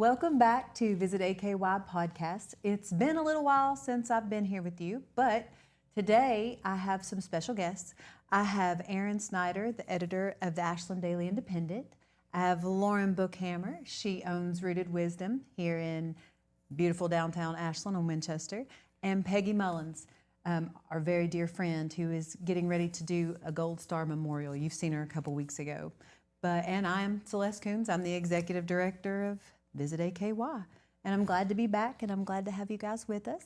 Welcome back to Visit AKY Podcast. It's been a little while since I've been here with you, but today I have some special guests. I have Erin Snyder, the editor of the Ashland Daily Independent. I have Lauren Bookhammer. She owns Rooted Wisdom here in beautiful downtown Ashland on Winchester. And Peggy Mullins, our very dear friend who is getting ready to do a Gold Star Memorial. You've seen her a couple weeks ago. And I'm Celeste Coons. I'm the executive director of Visit AKY. And I'm glad to be back, and I'm glad to have you guys with us.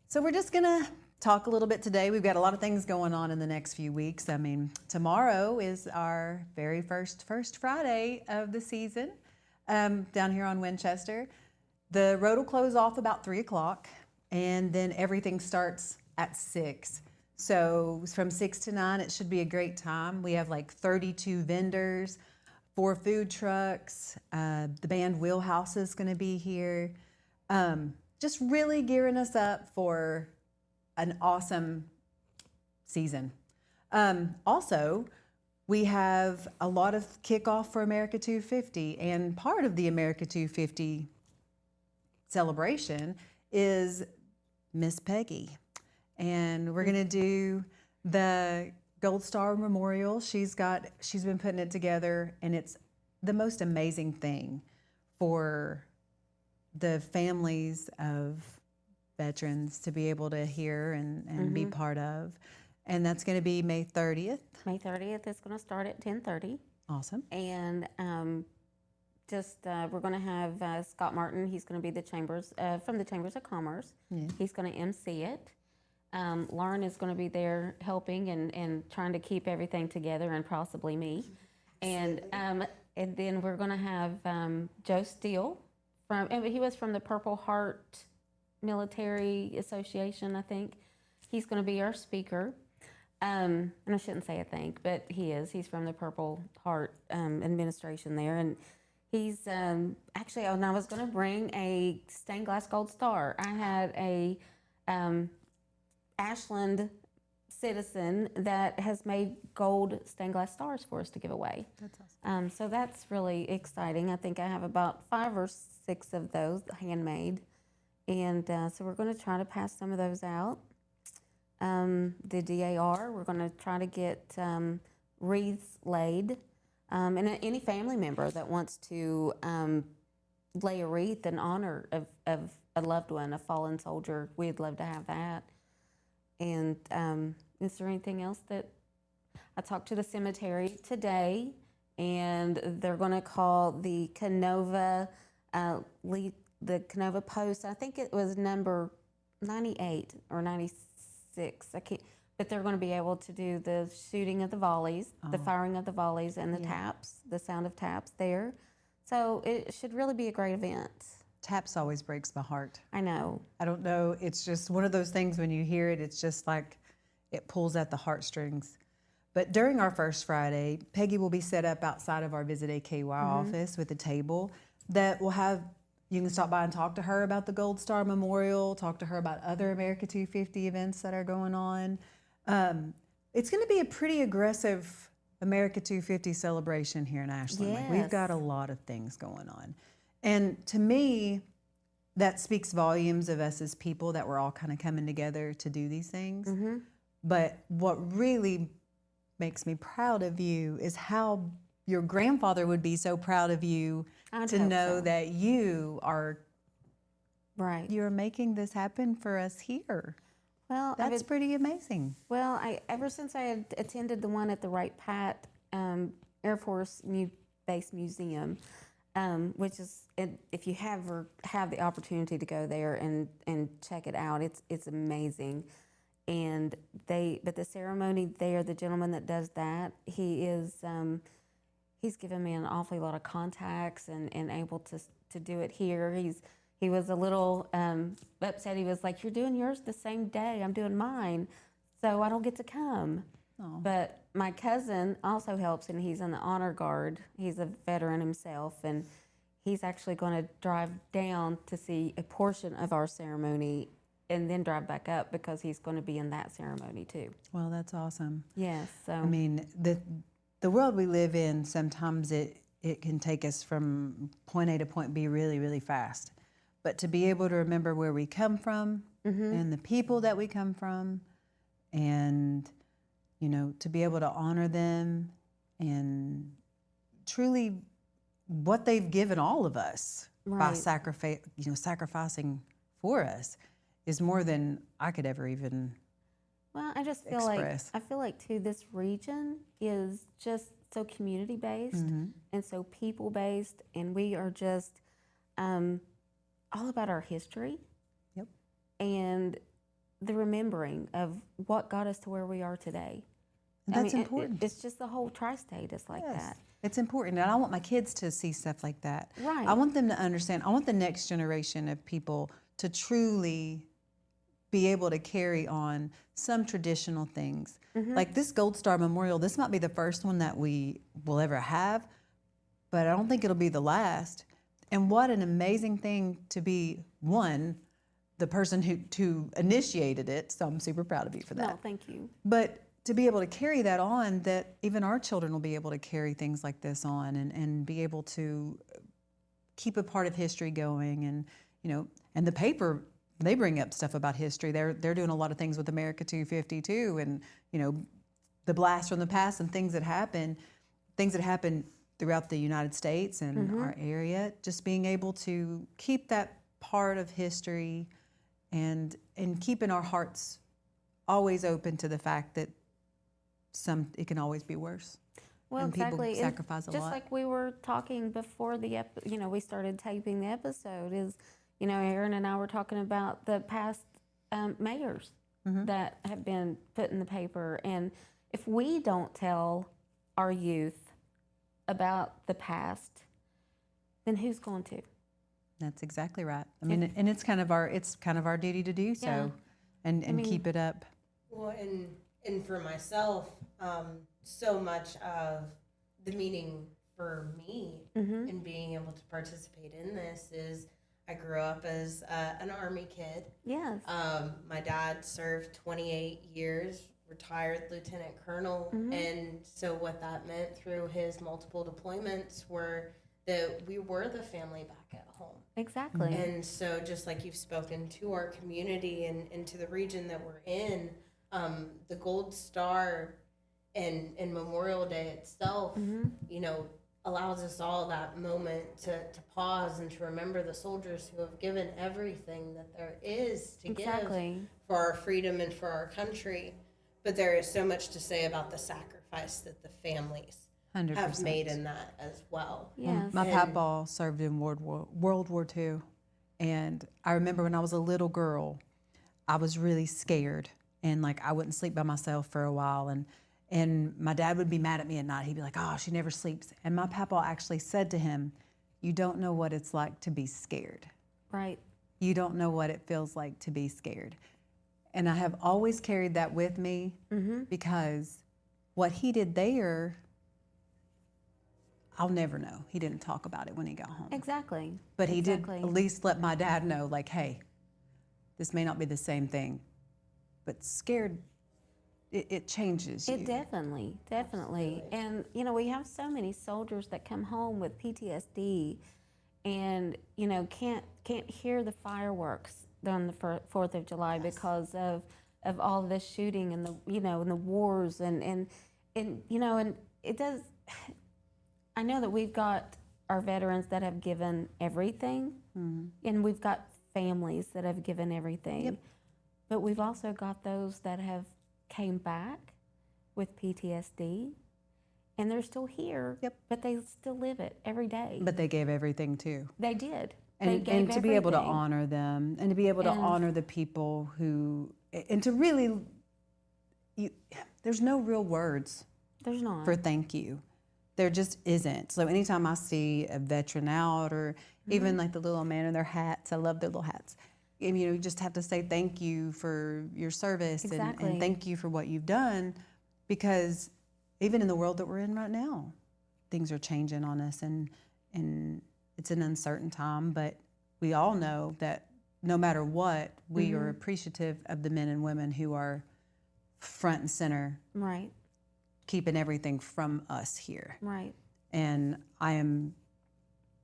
So we're just gonna talk a little bit today. We've got a lot of things going on in the next few weeks. I mean, tomorrow is our very first Friday of the season down here on Winchester. The road will close off about 3 o'clock, and then everything starts at 6. So from 6 to 9, it should be a great time. We have like 32 vendors, 4 food trucks. The band Wheelhouse is going to be here. Just really gearing us up for an awesome season. Also, we have a lot of kickoff for America 250, and part of the America 250 celebration is Miss Peggy. And we're gonna do the Gold Star Memorial. She's been putting it together, and it's the most amazing thing for the families of veterans to be able to hear and be part of. And that's gonna be May 30th. May 30th is gonna start at 10:30. Awesome. And we're gonna have Scott Martin. He's gonna be the from the Chambers of Commerce. Yeah. He's gonna MC it. Lauren is going to be there helping and trying to keep everything together, and possibly me. And then we're going to have Joe Steele he was from the Purple Heart Military Association, I think. He's going to be our speaker. And I shouldn't say I think, but he is. He's from the Purple Heart administration there. And he's actually, and I was going to bring a stained glass gold star. I had a Ashland citizen that has made gold stained glass stars for us to give away. That's awesome. So that's really exciting. I think I have about 5 or 6 of those handmade. And so we're going to try to pass some of those out. The DAR, we're going to try to get wreaths laid. And any family member that wants to lay a wreath in honor of a loved one, a fallen soldier, we'd love to have that. And is there anything else that I talked to the cemetery today, and they're going to call the Canova post. I think it was number 98 or 96. But they're going to be able to do the shooting of the volleys, the firing of the volleys, and the taps, the sound of taps there. So it should really be a great event. Taps always breaks my heart. I know. I don't know. It's just one of those things when you hear it, it's just like it pulls at the heartstrings. But during our first Friday, Peggy will be set up outside of our Visit AKY office with a table that will have, you can stop by and talk to her about the Gold Star Memorial, talk to her about other America 250 events that are going on. It's going to be a pretty aggressive America 250 celebration here in Ashland. Yes. Like, we've got a lot of things going on. And to me, that speaks volumes of us as people that we're all kind of coming together to do these things. But what really makes me proud of you is how your grandfather would be so proud of you to know that you are you're making this happen for us here. Well, that's pretty amazing. Well, ever since I had attended the one at the Wright Pat Air Force Base Museum, which is, if you have the opportunity to go there and check it out, it's amazing. And but the ceremony there, the gentleman that does that, he's given me an awfully lot of contacts and able to do it here. He was a little upset. He was like, "You're doing yours the same day I'm doing mine, so I don't get to come." Oh. But my cousin also helps, and he's in the honor guard. He's a veteran himself, and he's actually going to drive down to see a portion of our ceremony and then drive back up because he's going to be in that ceremony too. Well, that's awesome. Yes. So I mean, the world we live in, sometimes it it can take us from point A to point B really, really fast. But to be able to remember where we come from and the people that we come from, and, you know, to be able to honor them and truly what they've given all of us by Right. sacrificing for us is more than I could ever even Well, I just feel express. like I feel like too this region is just so community based and so people based, and we are just all about our history Yep. and the remembering of what got us to where we are today. And that's important. It's just the whole tri-state is like Yes. that. It's important. And I want my kids to see stuff like that. Right. I want them to understand. I want the next generation of people to truly be able to carry on some traditional things. Like this Gold Star Memorial, this might be the first one that we will ever have, but I don't think it'll be the last. And what an amazing thing to be, one, the person who initiated it. So I'm super proud of you for that. No, thank you. But to be able to carry that on, that even our children will be able to carry things like this on and be able to keep a part of history going. And, you know, and the paper, they bring up stuff about history. They're doing a lot of things with America 252 and, you know, the blast from the past and things that happen throughout the United States and our area. Just being able to keep that part of history and keeping our hearts always open to the fact that it can always be worse. Well, and exactly. People sacrifice a just lot. like we were talking before we started taping the episode, is, you know, Aaron and I were talking about the past mayors that have been put in the paper. And if we don't tell our youth about the past, then who's going to? That's exactly right. I mean, and it's kind of our duty to do so, Yeah. and keep it up. Well, and for myself, so much of the meaning for me in being able to participate in this is I grew up as an Army kid. Yes. My dad served 28 years, retired lieutenant colonel, and so what that meant through his multiple deployments were that we were the family back at home. Exactly. And so just like you've spoken to our community and to the region that we're in, the Gold Star and Memorial Day itself, you know, allows us all that moment to pause and to remember the soldiers who have given everything that there is to Exactly. give for our freedom and for our country. But there is so much to say about the sacrifice that the families 100%. have made in that as well. Yes. My And- papa served in World War II, and I remember when I was a little girl, I was really scared, and like I wouldn't sleep by myself for a while, and my dad would be mad at me at night. He'd be like, "Oh, she never sleeps," and my papa actually said to him, "You don't know what it's like to be scared. Right. You don't know what it feels like to be scared." And I have always carried that with me because what he did there, I'll never know. He didn't talk about it when he got home. Exactly. But he Exactly. did at least let my dad know, like, hey, this may not be the same thing, but scared, it changes you. It definitely. And, you know, we have so many soldiers that come home with PTSD and, you know, can't hear the fireworks on the 4th of July because of all this shooting and the, you know, and the wars and you know, and it does, I know that we've got our veterans that have given everything and we've got families that have given everything. Yep. But we've also got those that have came back with PTSD and they're still here, Yep. but they still live it every day. But they gave everything too. They did. And to be able to everything. honor them and to be able to And- honor the people who, and to really, there's no real words There's not. for thank you. There just isn't. So anytime I see a veteran out or even like the little man in their hats, I love their little hats. And, you know, you just have to say thank you for your service Exactly. and thank you for what you've done, because even in the world that we're in right now, things are changing on us and it's an uncertain time, but we all know that no matter what, we are appreciative of the men and women who are front and center, Right. keeping everything from us here. Right. And I am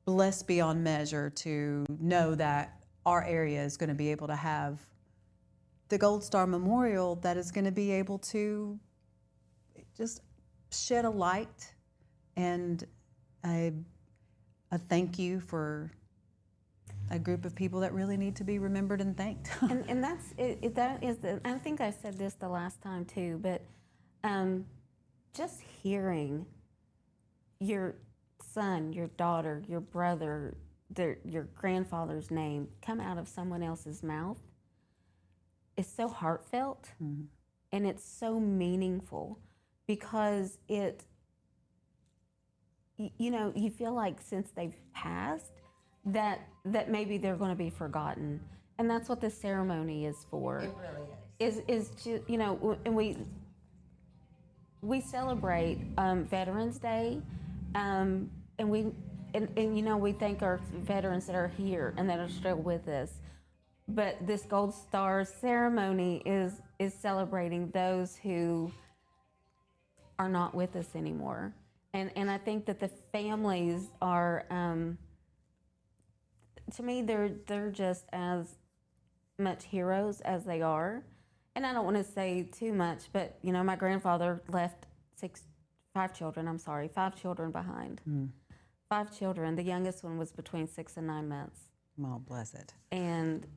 blessed beyond measure to know that our area is going to be able to have the Gold Star Memorial that is going to be able to just shed a light and a thank you for a group of people that really need to be remembered and thanked. And that's that is I think I said this the last time too, but just hearing your son, your daughter, your brother, your grandfather's name come out of someone else's mouth is so heartfelt, and it's so meaningful, because you feel like since they've passed that maybe they're going to be forgotten, and that's what this ceremony is for. It really Is just, and we celebrate Veterans Day, and we thank our veterans that are here and that are still with us. But this Gold Star ceremony is celebrating those who are not with us anymore, and I think that the families are, to me, they're just as much heroes as they are. And I don't want to say too much, but my grandfather left five children behind. 5 children. The youngest one was between 6 and 9 months. Oh, bless it. And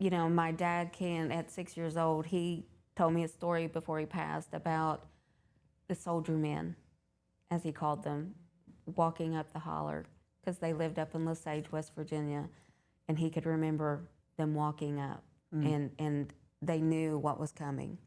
my dad at 6 years old, he told me a story before he passed about the soldier men, as he called them, walking up the holler, because they lived up in Lesage, West Virginia, and he could remember them walking up, and they knew what was coming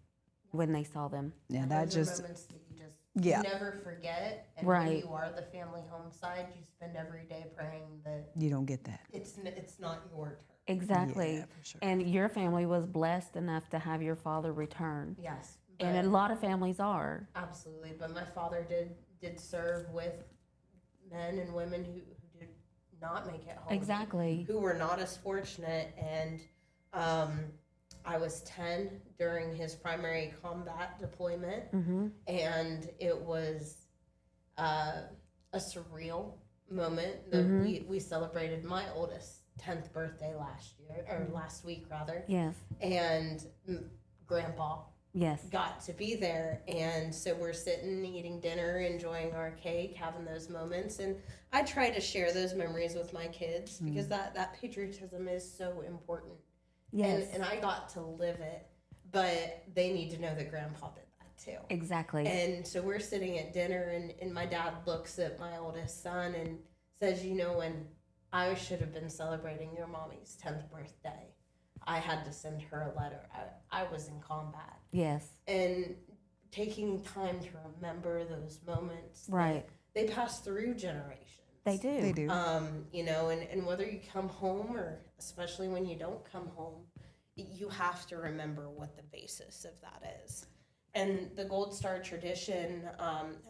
when they saw them. Yeah, Those that are just, moments that you just yeah, never forget. And Right. when you are the family home side, you spend every day praying that you don't get that. it's not your turn. Exactly. Yeah, for sure. And your family was blessed enough to have your father return. Yes. And a lot of families are. Absolutely, but my father did serve with men and women who did not make it home. Exactly. Who were not as fortunate, and I was 10 during his primary combat deployment, and it was a surreal moment that we celebrated my oldest 10th birthday last week rather, Yes. and Grandpa Yes. got to be there, and so we're sitting eating dinner, enjoying our cake, having those moments, and I try to share those memories with my kids because that patriotism is so important. Yes. And I got to live it, but they need to know that Grandpa did that too. Exactly. And so we're sitting at dinner, and my dad looks at my oldest son and says, when I should have been celebrating your mommy's 10th birthday, I had to send her a letter. I was in combat. Yes. And taking time to remember those moments. Right. They pass through generations. They do. They do. And whether you come home or especially when you don't come home, you have to remember what the basis of that is. And the Gold Star tradition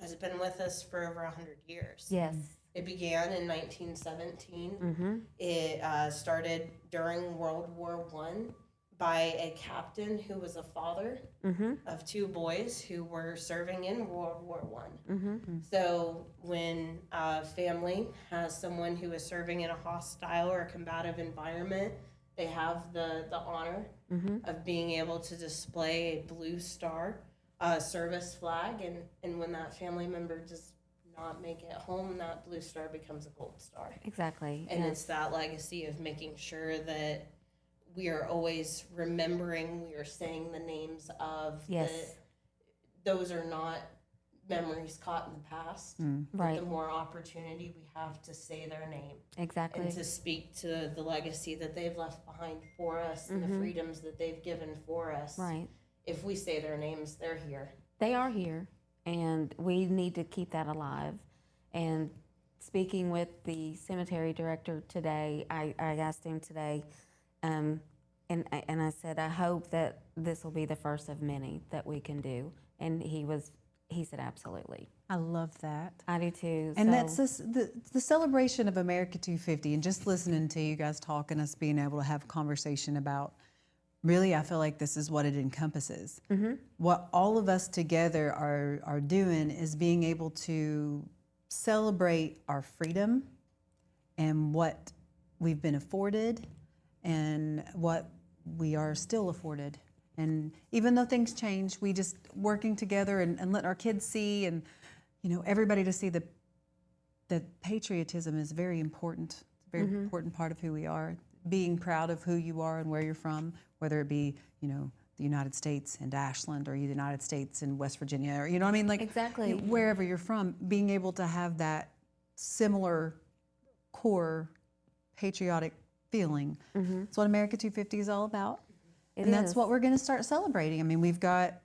has been with us for over 100 years. Yes. It began in 1917. It started during World War I by a captain who was a father of 2 boys who were serving in World War I. So when a family has someone who is serving in a hostile or a combative environment, they have the honor of being able to display a blue star service flag, and when that family member does not make it home, that blue star becomes a gold star. Exactly. And Yes. it's that legacy of making sure that we are always remembering, we are saying the names of Yes. those are not memories caught in the past. But Right. the more opportunity we have to say their name Exactly. and to speak to the legacy that they've left behind for us and the freedoms that they've given for us. Right. If we say their names, they're here. They are here, and we need to keep that alive. And speaking with the cemetery director today, I asked him today, and I said, I hope that this will be the first of many that we can do. And he said, absolutely. I love that. I do too. And So- that's the celebration of America 250, and just listening to you guys talk and us being able to have a conversation about, really, I feel like this is what it encompasses. What all of us together are doing is being able to celebrate our freedom and what we've been afforded and what we are still afforded. And even though things change, we just working together and let our kids see, and everybody to see that patriotism is very important. It's a very important part of who we are. Being proud of who you are and where you're from, whether it be the United States and Ashland, or the United States and West Virginia, or what I mean, like Exactly. wherever you're from, being able to have that similar core patriotic feeling. That's what America 250 is all about. And that's what we're going to start celebrating. I mean, we've got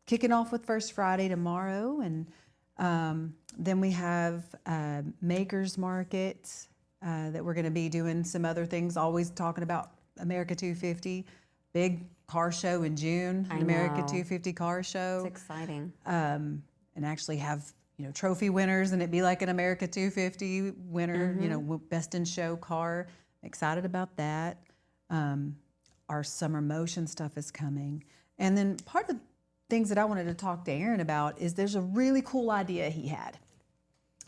kicking off with First Friday tomorrow, and then we have Makers Market that we're going to be doing some other things, always talking about America 250. Big car show in June, I America know. 250 car show. It's exciting. And actually have trophy winners, and it'd be like an America 250 winner, best in show car. Excited about that. Our summer motion stuff is coming. And then part of the things that I wanted to talk to Aaron about is there's a really cool idea he had.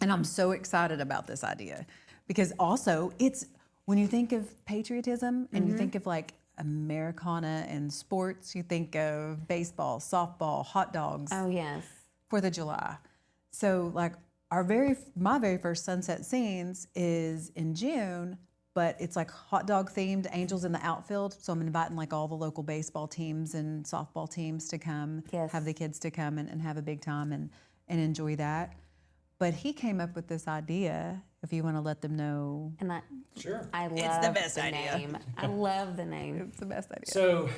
And I'm so excited about this idea because also it's, when you think of patriotism and you think of like Americana and sports, you think of baseball, softball, hot dogs. Oh, yes. 4th of July. So like my very first sunset scenes is in June, but it's like hot dog themed, angels in the outfield. So I'm inviting like all the local baseball teams and softball teams to come, Yes. have the kids to come and have a big time and enjoy that. But he came up with this idea, if you want to let them know. And Sure. I love It's the best the idea. name. I love the name. It's the best idea. So,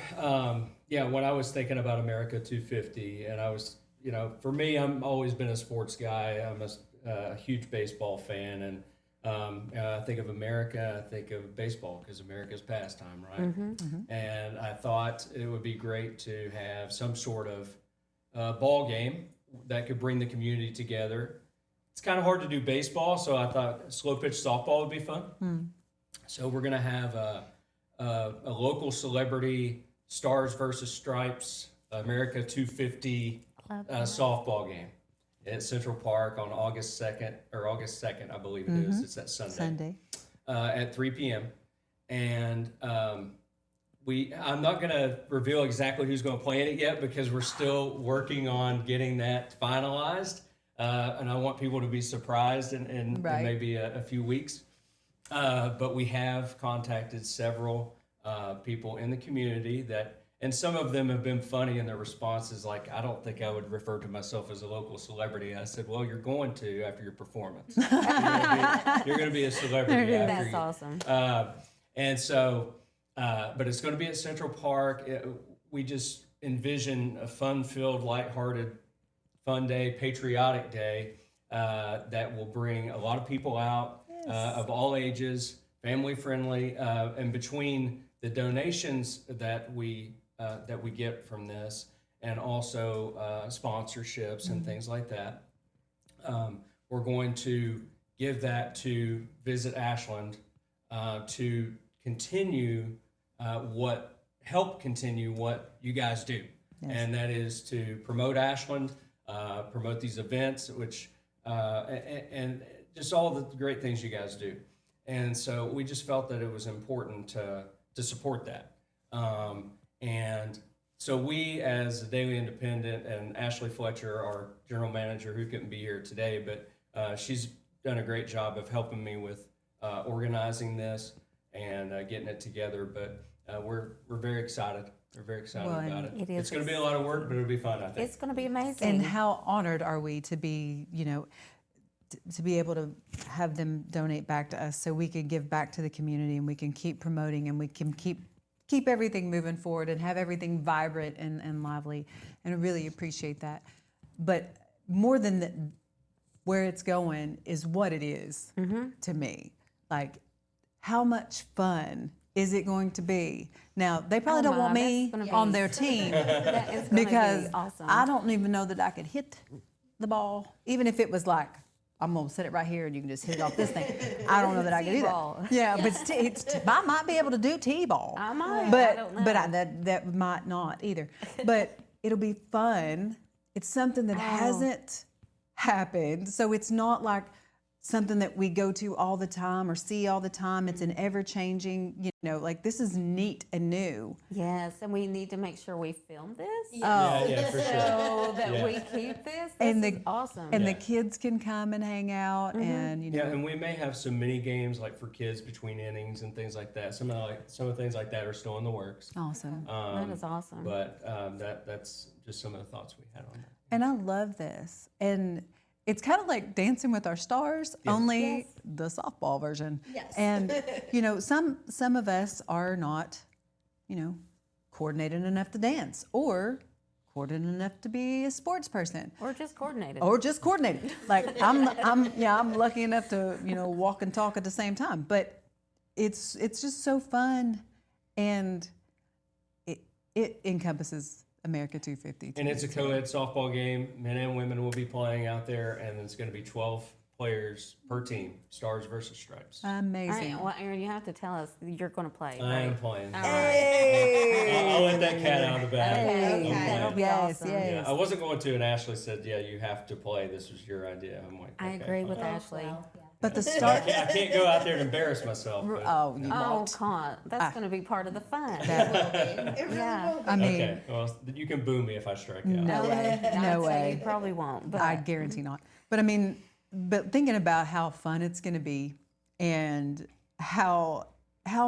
when I was thinking about America 250, and I was, for me, I'm always been a sports guy. I'm a huge baseball fan, and I think of America, I think of baseball because America's pastime, right? And I thought it would be great to have some sort of ball game that could bring the community together. It's kind of hard to do baseball, so I thought slow pitch softball would be fun. So we're gonna have a local celebrity Stars versus Stripes America 250 softball game at Central Park on August 2nd, I believe it is. It's that Sunday. At 3 p.m. And I'm not going to reveal exactly who's going to play in it yet because we're still working on getting that finalized. And I want people to be surprised in Right. maybe a few weeks. But we have contacted several people in the community and some of them have been funny in their responses. Like, I don't think I would refer to myself as a local celebrity. I said, well, you're going to after your performance. You're going to be a celebrity after That's you. awesome. And so, but it's going to be at Central Park. We just envision a fun-filled, lighthearted, fun day, patriotic day that will bring a lot of people out of all ages, family-friendly, and between the donations that we get from this, and also sponsorships and things like that, we're going to give that to Visit Ashland to continue help continue what you guys do, and that is to promote Ashland, promote these events, which and just all the great things you guys do. And so we just felt that it was important to support that. And so we, as the Daily Independent, and Ashley Fletcher, our general manager, who couldn't be here today, but she's done a great job of helping me with organizing this and getting it together. But we're very excited. We're very excited about it. It's going to be a lot of work, but it'll be fun, I think. It's going to be amazing. And how honored are we to be, to be able to have them donate back to us so we can give back to the community and we can keep promoting and we can keep everything moving forward and have everything vibrant and lively. And I really appreciate that. But more than where it's going is what it is to me. Like, how much fun is it going to be? Now, they probably don't want me on their team That is going because to be awesome. I don't even know that I could hit the ball, even if it was like, I'm gonna set it right here and you can just hit it off this thing. I don't know that I could do T-ball. that. Yeah, but I might be able to do T-ball. I might, but I don't know. that might not either. But it'll be fun. It's something that hasn't happened, so it's not like something that we go to all the time or see all the time. It's an ever changing, like this is neat and new. Yes, and we need to make sure we film this. Yeah, for sure. So that Yeah. we keep this. And This is awesome. And Yeah. the kids can come and hang out and, Yeah, and we may have some mini games like for kids between innings and things like that. Some of the things like that are still in the works. awesome. That is awesome. But that's just some of the thoughts we had on that. And I love this. And it's kind of like Dancing with Our Stars, only Yes. the softball version. Yes. And, some of us are not, coordinated enough to dance or coordinated enough to be a sports person. Or just coordinated. Or just coordinated. Like I'm lucky enough to, walk and talk at the same time. But it's just so fun, and it encompasses America 250. And it's a co-ed softball game. Men and women will be playing out there, and it's going to be 12 players per team, Stars versus Stripes. All Amazing. right, well, Aaron, you have to tell us you're going to play. I am right? playing. All Hey! I'll let that cat out of the bag. Okay, Okay. that'll be Yes, awesome. yes. Yeah, I wasn't going to, and Ashley said, "Yeah, you have to play. This was your idea." I'm like, I okay, agree with fine. Ashley. But the I start. can't go out there and embarrass myself. but- Oh, you Oh, won't. come on. That's going to be part of the fun. It really Yeah. will be. I mean, Okay, well, you can boo me if I strike out. No way. I'd No say way. You probably won't. But I guarantee not. But I mean, thinking about how fun it's going to be and how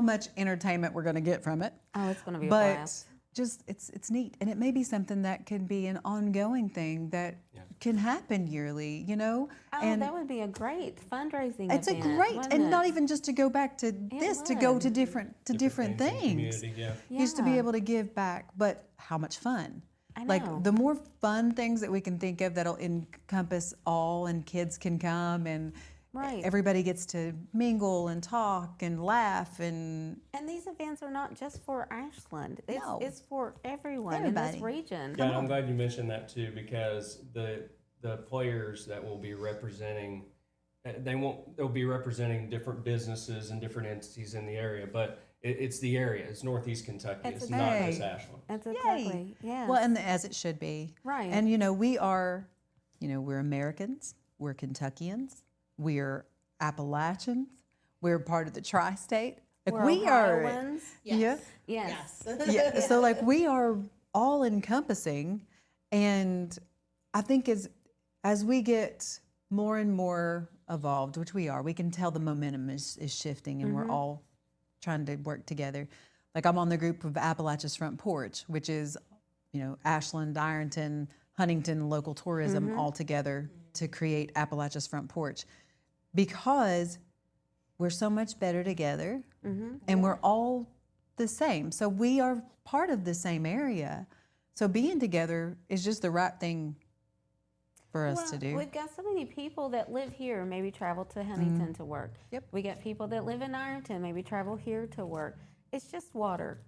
much entertainment we're going to get from it. oh, it's going to be a But blast. just it's neat, and it may be something that can be an ongoing thing that can happen yearly. Oh, and that would be a great fundraising it's event. a great, wouldn't and it? not even just to go back to this, to go would. to different in things. community, yeah. Just to be Yeah. able to give back, but how much fun. I know. Like the more fun things that we can think of that'll encompass all, and kids can come, and Right. everybody gets to mingle and talk and laugh, and And these events are not just for Ashland. No. It's for everyone in Everybody. this region. Yeah, and I'm glad you mentioned that too, because the players that will be representing, they'll be representing different businesses and different entities in the area, but it's the area. It's Northeast Kentucky. It's It's a- not Hey. just Ashland. That's Yay. exactly. Yeah. well, and as it should be. right. And we are, we're Americans, we're Kentuckians, we're Appalachians, we're part of the tri-state. Like We're we are, Ohioans. yeah, Yes. Yes. yeah. So like we are all encompassing, and I think as we get more and more evolved, which we are, we can tell the momentum is shifting, and we're all trying to work together. Like I'm on the group of Appalachia's Front Porch, which is, Ashland, Ironton, Huntington, local tourism all together to create Appalachia's Front Porch, because we're so much better together, and we're all the same. So we are part of the same area. So being together is just the right thing for us to do. We've got so many people that live here, maybe travel to Huntington to work. Yep. We got people that live in Ironton, maybe travel here to work. It's just water.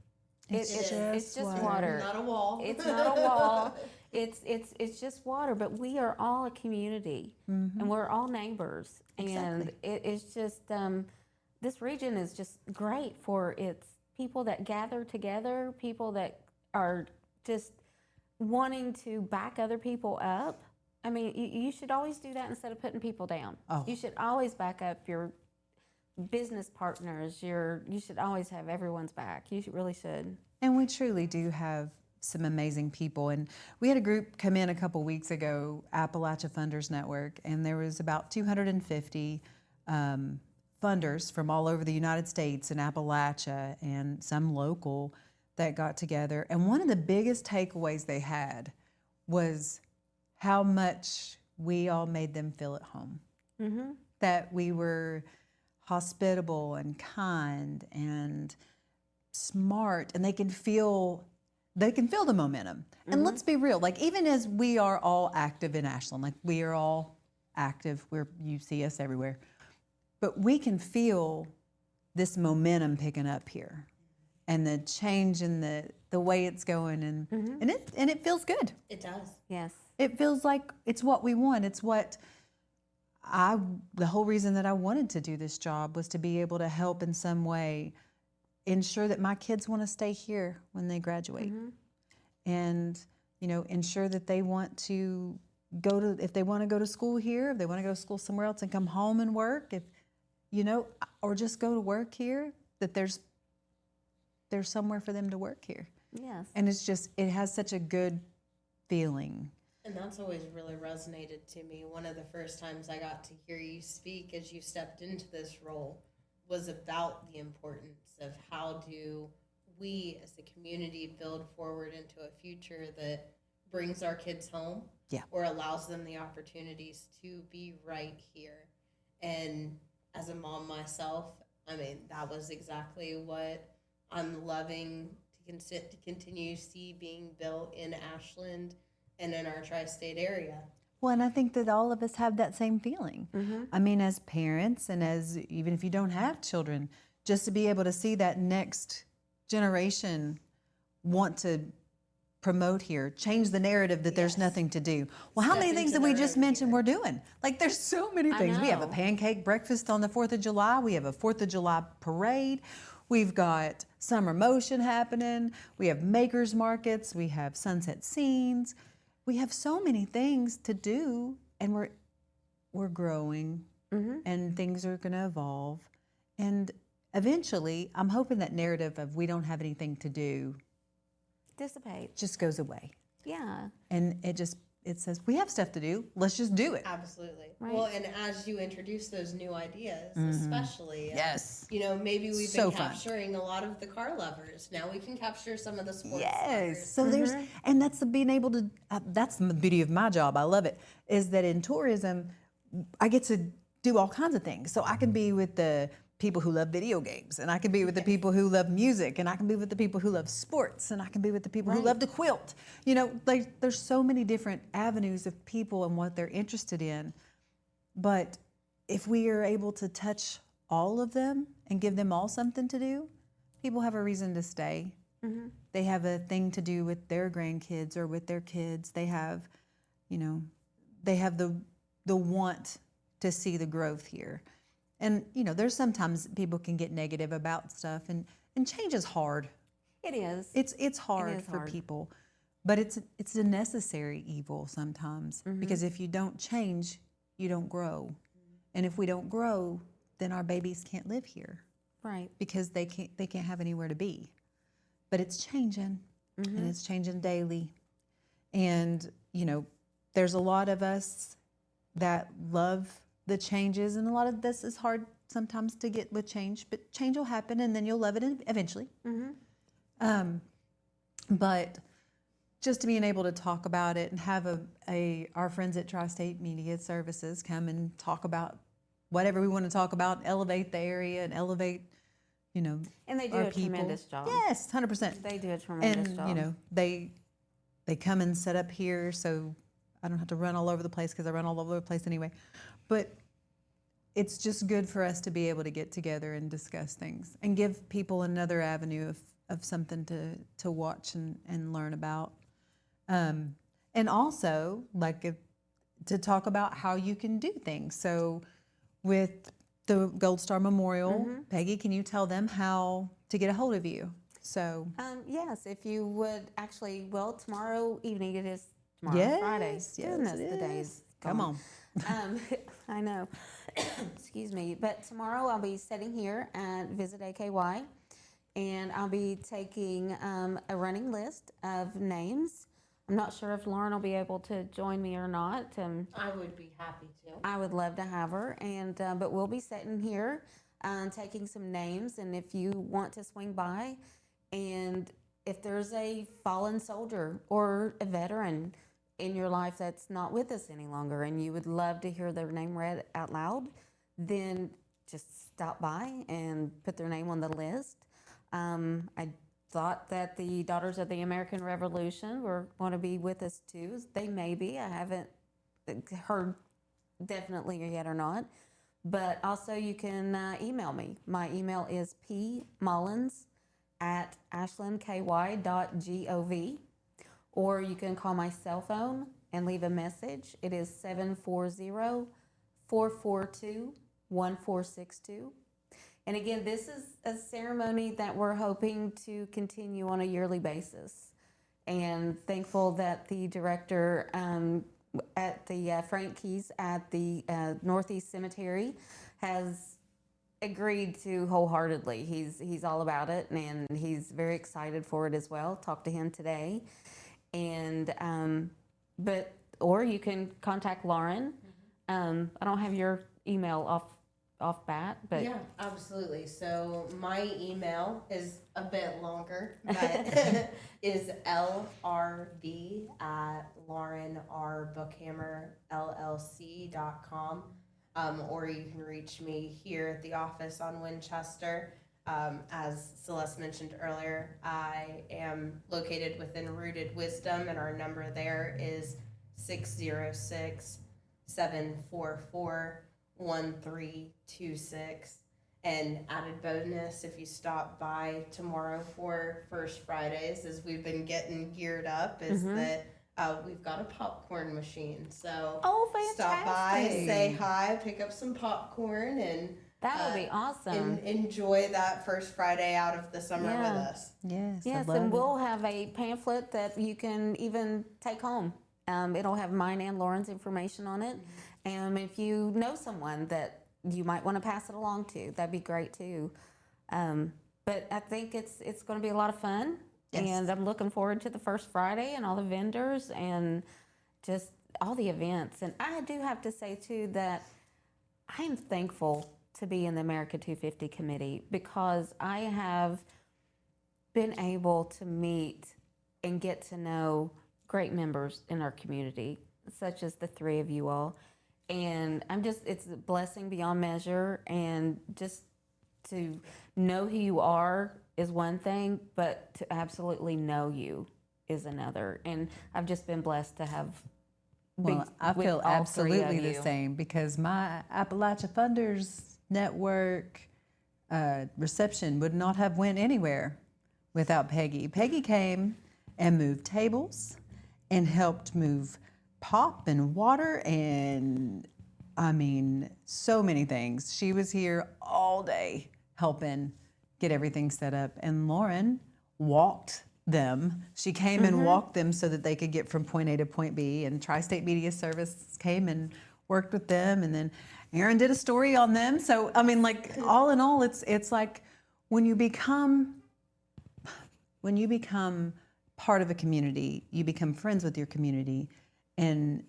It's It's just just water. water. Not a wall. It's not a wall. It's just water. But we are all a community, and we're all neighbors. And it's just this region is just great for its people that gather together, people that are just wanting to back other people up. I mean, you should always do that instead of putting people down. Oh. You should always back up your business partners. You should always have everyone's back. Really should. And we truly do have some amazing people. And we had a group come in a couple weeks ago, Appalachia Funders Network, and there was about 250 funders from all over the United States and Appalachia and some local that got together. And one of the biggest takeaways they had was how much we all made them feel at home. Mm-hmm. That we were hospitable and kind and smart, and they can feel the momentum. And let's be real, like even as we are all active in Ashland, like we are all active, you see us everywhere, but we can feel this momentum picking up here, and the change in the way it's going, and it feels good. It does. Yes. It feels like it's what we want. It's what the whole reason that I wanted to do this job was to be able to help in some way ensure that my kids want to stay here when they graduate. And, ensure that they want to if they want to go to school here, if they want to go to school somewhere else and come home and work, if or just go to work here, that there's somewhere for them to work here. Yes. And it has such a good feeling. And that's always really resonated to me. One of the first times I got to hear you speak as you stepped into this role was about the importance of how do we as a community build forward into a future that brings our kids home, Yeah. or allows them the opportunities to be right here. And as a mom myself, I mean, that was exactly what I'm loving to continue to see being built in Ashland and in our tri-state area. Well, and I think that all of us have that same feeling. I mean, as parents, and as even if you don't have children, just to be able to see that next generation want to promote here, change the narrative that there's Yes. nothing to do. Well, how Step many things into did we their just own mention here. we're doing? Like, there's so many I things. We have a know. pancake breakfast on the 4th of July. We have a 4th of July parade. We've got summer motion happening. We have makers markets. We have sunset scenes. We have so many things to do, and we're growing, and things are going to evolve. And eventually, I'm hoping that narrative of we don't have anything to do Dissipate. just goes away. Yeah. And it says, we have stuff to do. Let's just do it. Absolutely. Right. Well, and as you introduce those new ideas, especially, Yes. maybe we've So been fun. capturing a lot of the car lovers. Now we can capture some of the sports Yes. lovers. So there's, and that's the being able to, that's the beauty of my job. I love it. Is that in tourism, I get to do all kinds of things. So I can be with the people who love video games, and I can be with the people who love music, and I can be with the people who love sports, and I can be with the people who love to quilt. Like there's so many different avenues of people and what they're interested in. But if we are able to touch all of them and give them all something to do, people have a reason to stay. They have a thing to do with their grandkids or with their kids. They have, they have the want to see the growth here. And, there's sometimes people can get negative about stuff, and change is hard. It is. It's hard is for hard. people, but it's a necessary evil sometimes, because if you don't change, you don't grow. And if we don't grow, then our babies can't live here Right. because they can't have anywhere to be. But it's changing, and it's changing daily. And, there's a lot of us that love the changes, and a lot of this is hard sometimes to get with change, but change will happen, and then you'll love it eventually. But just to being able to talk about it and have our friends at Tri-State Media Services come and talk about whatever we want to talk about, elevate the area and elevate, And they do our a people. tremendous job. Yes, 100%. They do a tremendous And job. they come and set up here, so I don't have to run all over the place, because I run all over the place anyway. But it's just good for us to be able to get together and discuss things and give people another avenue of something to watch and learn about. And also, to talk about how you can do things. So with the Gold Star Memorial, Peggy, can you tell them how to get a hold of you? So Yes, if you would actually, tomorrow evening, it is tomorrow, Friday. yes, Goodness, it the is. days. Come gone. on. I know. Excuse me. But tomorrow I'll be sitting here at Visit AKY, and I'll be taking a running list of names. I'm not sure if Lauren will be able to join me or not. I would be happy to. I would love to have her, and but we'll be sitting here taking some names, and if you want to swing by, and if there's a fallen soldier or a veteran in your life that's not with us any longer, and you would love to hear their name read out loud, then just stop by and put their name on the list. I thought that the Daughters of the American Revolution were going to be with us too. They may be. I haven't heard definitely yet or not. But also you can email me. My email is pmullins@ashlandky.gov, or you can call my cell phone and leave a message. It is 740-442-1462. And again, this is a ceremony that we're hoping to continue on a yearly basis. And thankful that the director at the Frank Keys at the Northeast Cemetery has agreed to wholeheartedly. He's all about it, and he's very excited for it as well. Talked to him today, and or you can contact Lauren. I don't have your email off bat, but yeah, absolutely. So my email is a bit longer, but is lrb@laurenrbookhammerllc.com. Or you can reach me here at the office on Winchester. As Celeste mentioned earlier, I am located within Rooted Wisdom, and our number there is 606-744-1326. And added bonus, if you stop by tomorrow for First Fridays, as we've been getting geared up, is that we've got a popcorn machine. So stop by, say hi, pick up some popcorn, and that would be awesome. enjoy that First Friday out of the summer with us. Yes. I Yes, love and it. we'll have a pamphlet that you can even take home. It'll have mine and Lauren's information on it. And if you know someone that you might want to pass it along to, that'd be great too. But I think it's going to be a lot of fun. Yes. And I'm looking forward to the First Friday and all the vendors and just all the events. And I do have to say too that I am thankful to be in the America 250 committee, because I have been able to meet and get to know great members in our community, such as the three of you all. And it's a blessing beyond measure. And just to know who you are is one thing, but to absolutely know you is another. And I've just been blessed to have Well, I with feel all three of absolutely the you. same, because my Appalachia Funders Network reception would not have went anywhere without Peggy. Peggy came and moved tables and helped move pop and water and, I mean, so many things. She was here all day helping get everything set up. And Lauren walked them. She came and walked them so that they could get from point A to point B. And Tri-State Media Service came and worked with them. And then Aaron did a story on them. So, I mean, like, all in all, it's like when you become part of a community, you become friends with your community. And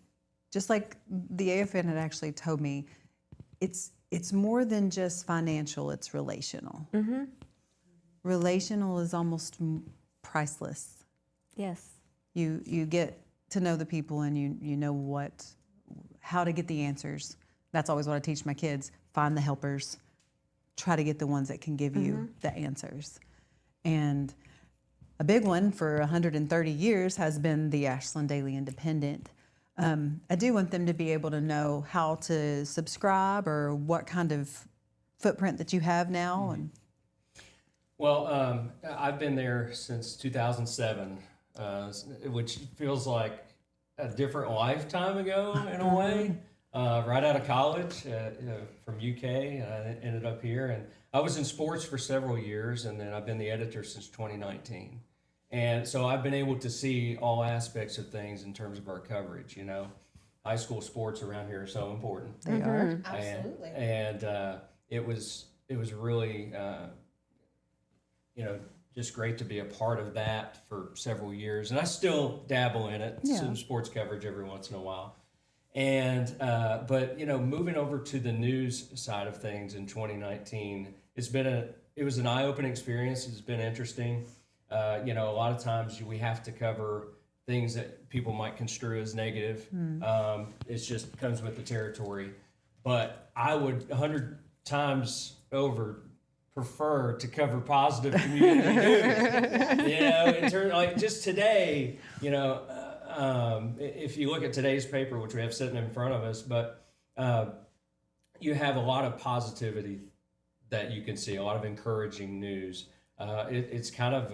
just like the AFN had actually told me, it's more than just financial, it's relational. Relational is almost priceless. Yes. You get to know the people, and you know how to get the answers. That's always what I teach my kids. Find the helpers. Try to get the ones that can give you the answers. And a big one for 130 years has been the Ashland Daily Independent. I do want them to be able to know how to subscribe or what kind of footprint that you have now. And Well, I've been there since 2007, which feels like a different lifetime ago in a way. Right out of college from UK, I ended up here, and I was in sports for several years, and then I've been the editor since 2019. And so I've been able to see all aspects of things in terms of our coverage. You know, high school sports around here are so important. they are. Absolutely. And it was really just great to be a part of that for several years, and I still dabble in it, some sports coverage every once in a while. And but moving over to the news side of things in 2019, it was an eye-opening experience. It's been interesting. A lot of times we have to cover things that people might construe as negative. It's just comes with the territory. But I would 100 times over prefer to cover positive community news. In terms like just today, if you look at today's paper, which we have sitting in front of us, but you have a lot of positivity that you can see, a lot of encouraging news. It's kind of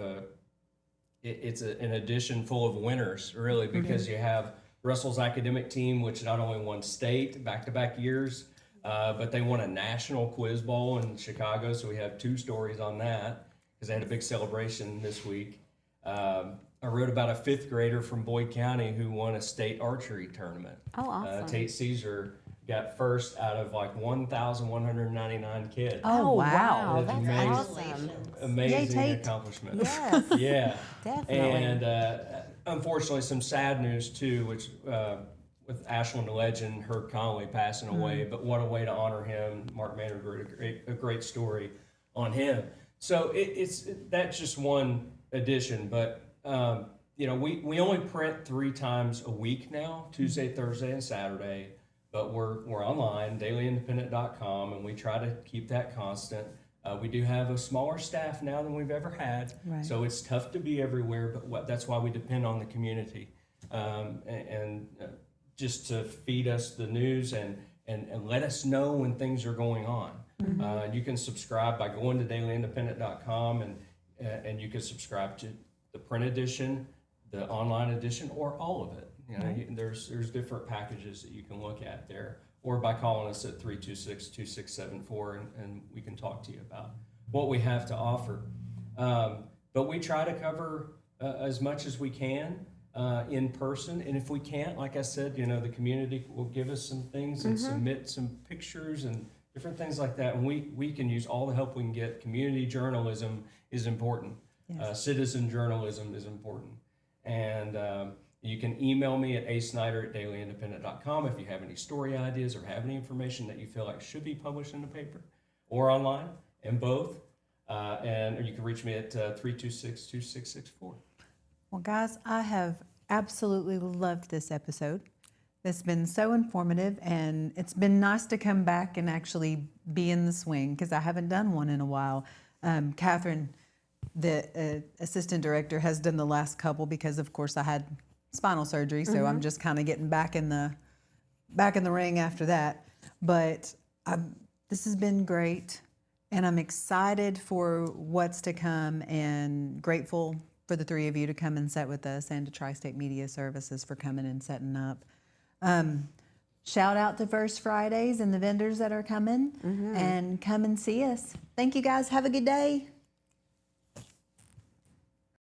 an edition full of winners, really, because you have Russell's academic team, which not only won state back-to-back years, but they won a national quiz bowl in Chicago. So we have two stories on that because they had a big celebration this week. Our I wrote about a fifth grader from Boyd County who won a state archery tournament. Oh, awesome. Tate Caesar got first out of like 1,199 kids. Oh, wow. That's That's amazing. awesome. Amazing Yay, Tate. accomplishment. Yes, Yeah. definitely. And unfortunately, some sad news too, which with Ashland legend Herb Conley passing away. But what a way to honor him! Mark Maynard wrote a great story on him. So that's just one edition. But you know, we only print 3 times a week now: Tuesday, Thursday, and Saturday. But we're online, dailyindependent.com, and we try to keep that constant. We do have a smaller staff now than we've ever had, Right. so it's tough to be everywhere, but that's why we depend on the community and just to feed us the news and let us know when things are going on. You can subscribe by going to dailyindependent.com and you can subscribe to the print edition, the online edition, or all of it. You know, there's different packages that you can look at there, or by calling us at 326-2674 and we can talk to you about what we have to offer. But we try to cover as much as we can in person, and if we can't, like I said, you know, the community will give us some things and submit some pictures and different things like that, and we can use all the help we can get. Community journalism is important. Yes. Citizen journalism is important. And you can email me at asnyder@dailyindependent.com if you have any story ideas or have any information that you feel like should be published in the paper or online, and both. Or you can reach me at 326-2664. Well, guys, I have absolutely loved this episode. It's been so informative, and it's been nice to come back and actually be in the swing because I haven't done one in a while. Catherine, the assistant director, has done the last couple because, of course, I had spinal surgery, so I'm just kind of getting back in the ring after that. But this has been great, and I'm excited for what's to come, and grateful for the 3 of you to come and sit with us, and to Tri-State Media Services for coming and setting up. Shout out to First Fridays and the vendors that are coming, and come and see us. Thank you, guys. Have a good day.